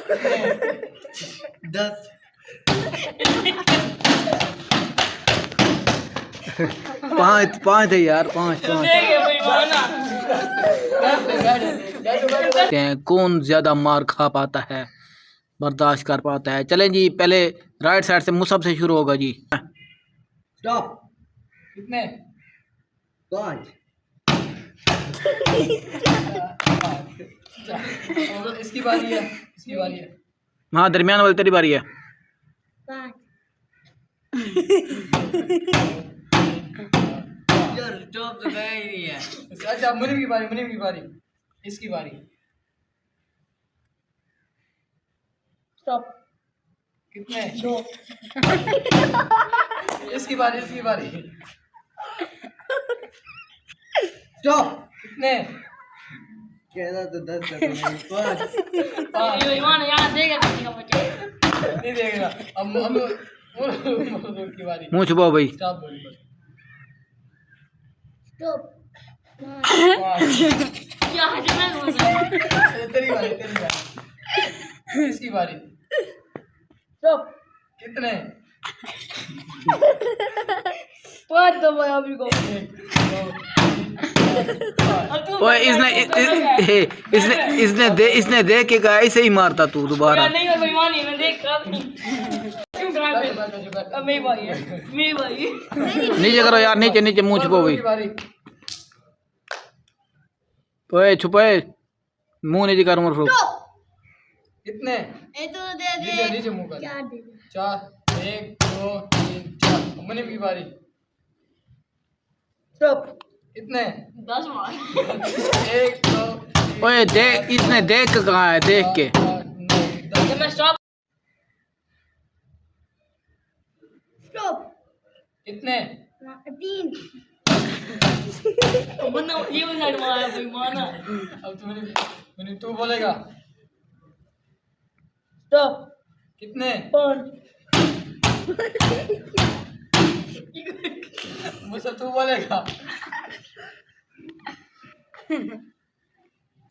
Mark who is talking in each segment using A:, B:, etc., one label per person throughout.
A: 10
B: पाँच है यार, पाँच। कौन ज्यादा मार खा पाता है, बर्दाश्त कर पाता है। चलें जी, पहले राइट साइड से मुसब से शुरू होगा जी।
A: स्टॉप।
C: कितने?
A: 5
C: इसकी बारी है, इसकी बारी है।
B: हाँ, दरमियान वाली तेरी बारी है।
D: 5
A: यार स्टॉप तो गया ही नहीं है।
C: अच्छा, मुनीम की बारी, मुनीम की बारी, इसकी बारी।
D: स्टॉप।
C: कितने?
D: 2
C: इसकी बारी, इसकी बारी।
A: स्टॉप।
C: कितने?
A: कहना तो 10 का 5
D: बेईमान यार देगा किसी का बच्चा।
C: नहीं देगा। हम की बारी।
B: मुँह छुपाओ भाई।
C: स्टॉप बोली बस।
D: स्टॉप।
C: वाह।
D: क्या हटना है मुझे?
C: तेरी बारी, तेरी बारी। इसकी बारी।
D: स्टॉप।
C: कितने?
D: 5 तो मैं अभी को।
C: 1 2
B: ओए इसने देख के कहा ऐसे ही मारता तू दोबारा।
D: नहीं मैं बेईमान ही, मैं देख रहा नहीं। क्यों करा फिर? अब मेरी बारी है, मेरी बारी है।
B: नीचे करो यार, नीचे नीचे मुँह छुपाओ भाई।
C: की बारी।
B: ओए छुपाए, मुँह नीचे कर मर।
C: कितने?
D: ये तो दे दे।
C: नीचे नीचे मुंह कर।
D: 4 दे दे।
C: 4 1 2 3 4। मुनीम की बारी।
D: स्टॉप।
C: कितने?
D: 10 मार।
C: 1 2
B: ओए देख, इसने देख के कहा है, देख के।
C: 10।
D: मैं स्टॉप। स्टॉप।
C: कितने?
D: 3 बंदा ये बंदा मारा बेईमान।
C: अब मुनीम तू बोलेगा।
D: स्टॉप।
C: कितने?
D: 5
C: मुझसे तू बोलेगा।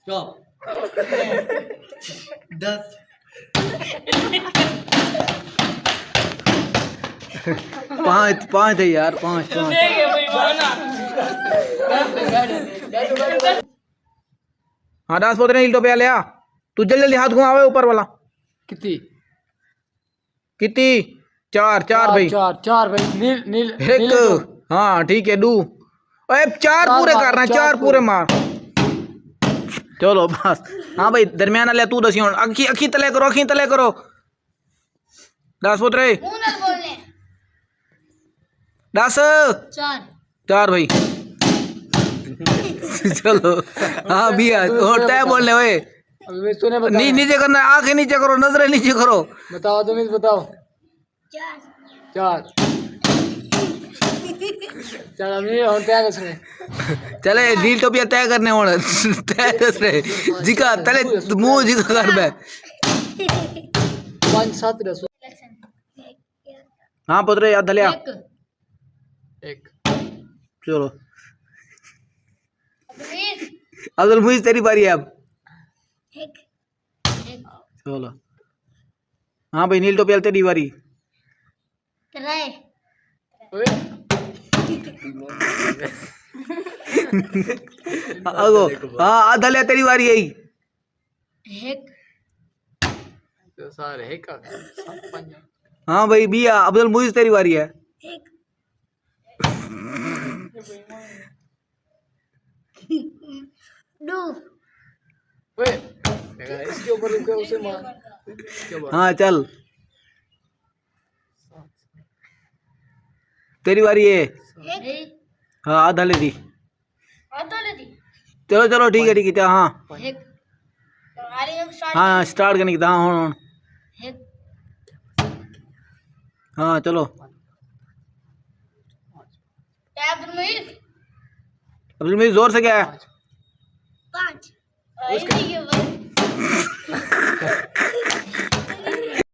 A: स्टॉप। 10
B: पाँच है यार, पाँच।
D: देगा बेईमान।
B: हाँ डांस पोतरे नील टोपी लिया। तू जल्दी जल्दी हाथ घुमावे ऊपर वाला।
C: कितनी?
B: कितनी? 4 भाई।
C: 4 भाई। नील नील
B: एक। हाँ ठीक है, डू। ओए 4 पूरे करना, 4 पूरे मार। चलो बस। हाँ भाई, दरमियान ले तू दसी। अखी अखी तले करो, अखी तले करो। डांस पोतरे
D: मुंह ना बोलने।
B: डांस। 4 भाई। चलो हाँ भैया, और तय बोलने ओए।
C: तूने बता।
B: नीचे करना, आंखें नीचे करो, नजरें नीचे करो।
C: बताओ, तुम बताओ।
D: 4
C: चल हम ये होते हैं इसमें।
B: चले नील टोपिया तय करने होना। तय कर रहे जिका तले मुंह जिका कर बे।
C: 5 7 10।
B: हाँ पुत्र याद धलिया।
C: 1
B: चलो अब्दुल मुइज तेरी बारी है अब। चलो हाँ भाई, नील टोपिया तेरी बारी। आगो हाँ धलिया तेरी बारी है।
C: सारे है का।
B: हाँ भाई भैया, अब्दुल मुइज तेरी बारी है।
C: इसके ऊपर रुके उसे मार।
B: हाँ चल तेरी बारी है। हाँ आधा ले दी। चलो चलो ठीक है ठीक है। हाँ हाँ स्टार्ट करने की था। हाँ हाँ चलो अब्दुल मुइज जोर से क्या है।
D: 5